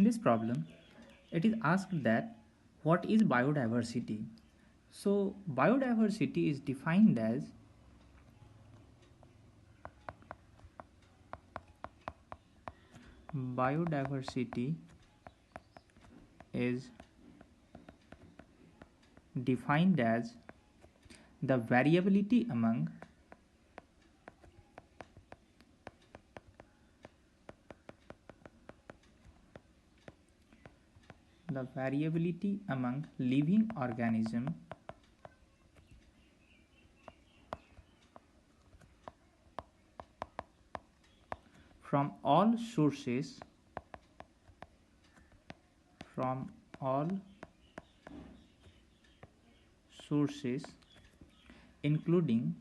In this problem, it is asked that what is biodiversity? So, biodiversity is defined as biodiversity is defined as the variability among living organisms from all sources including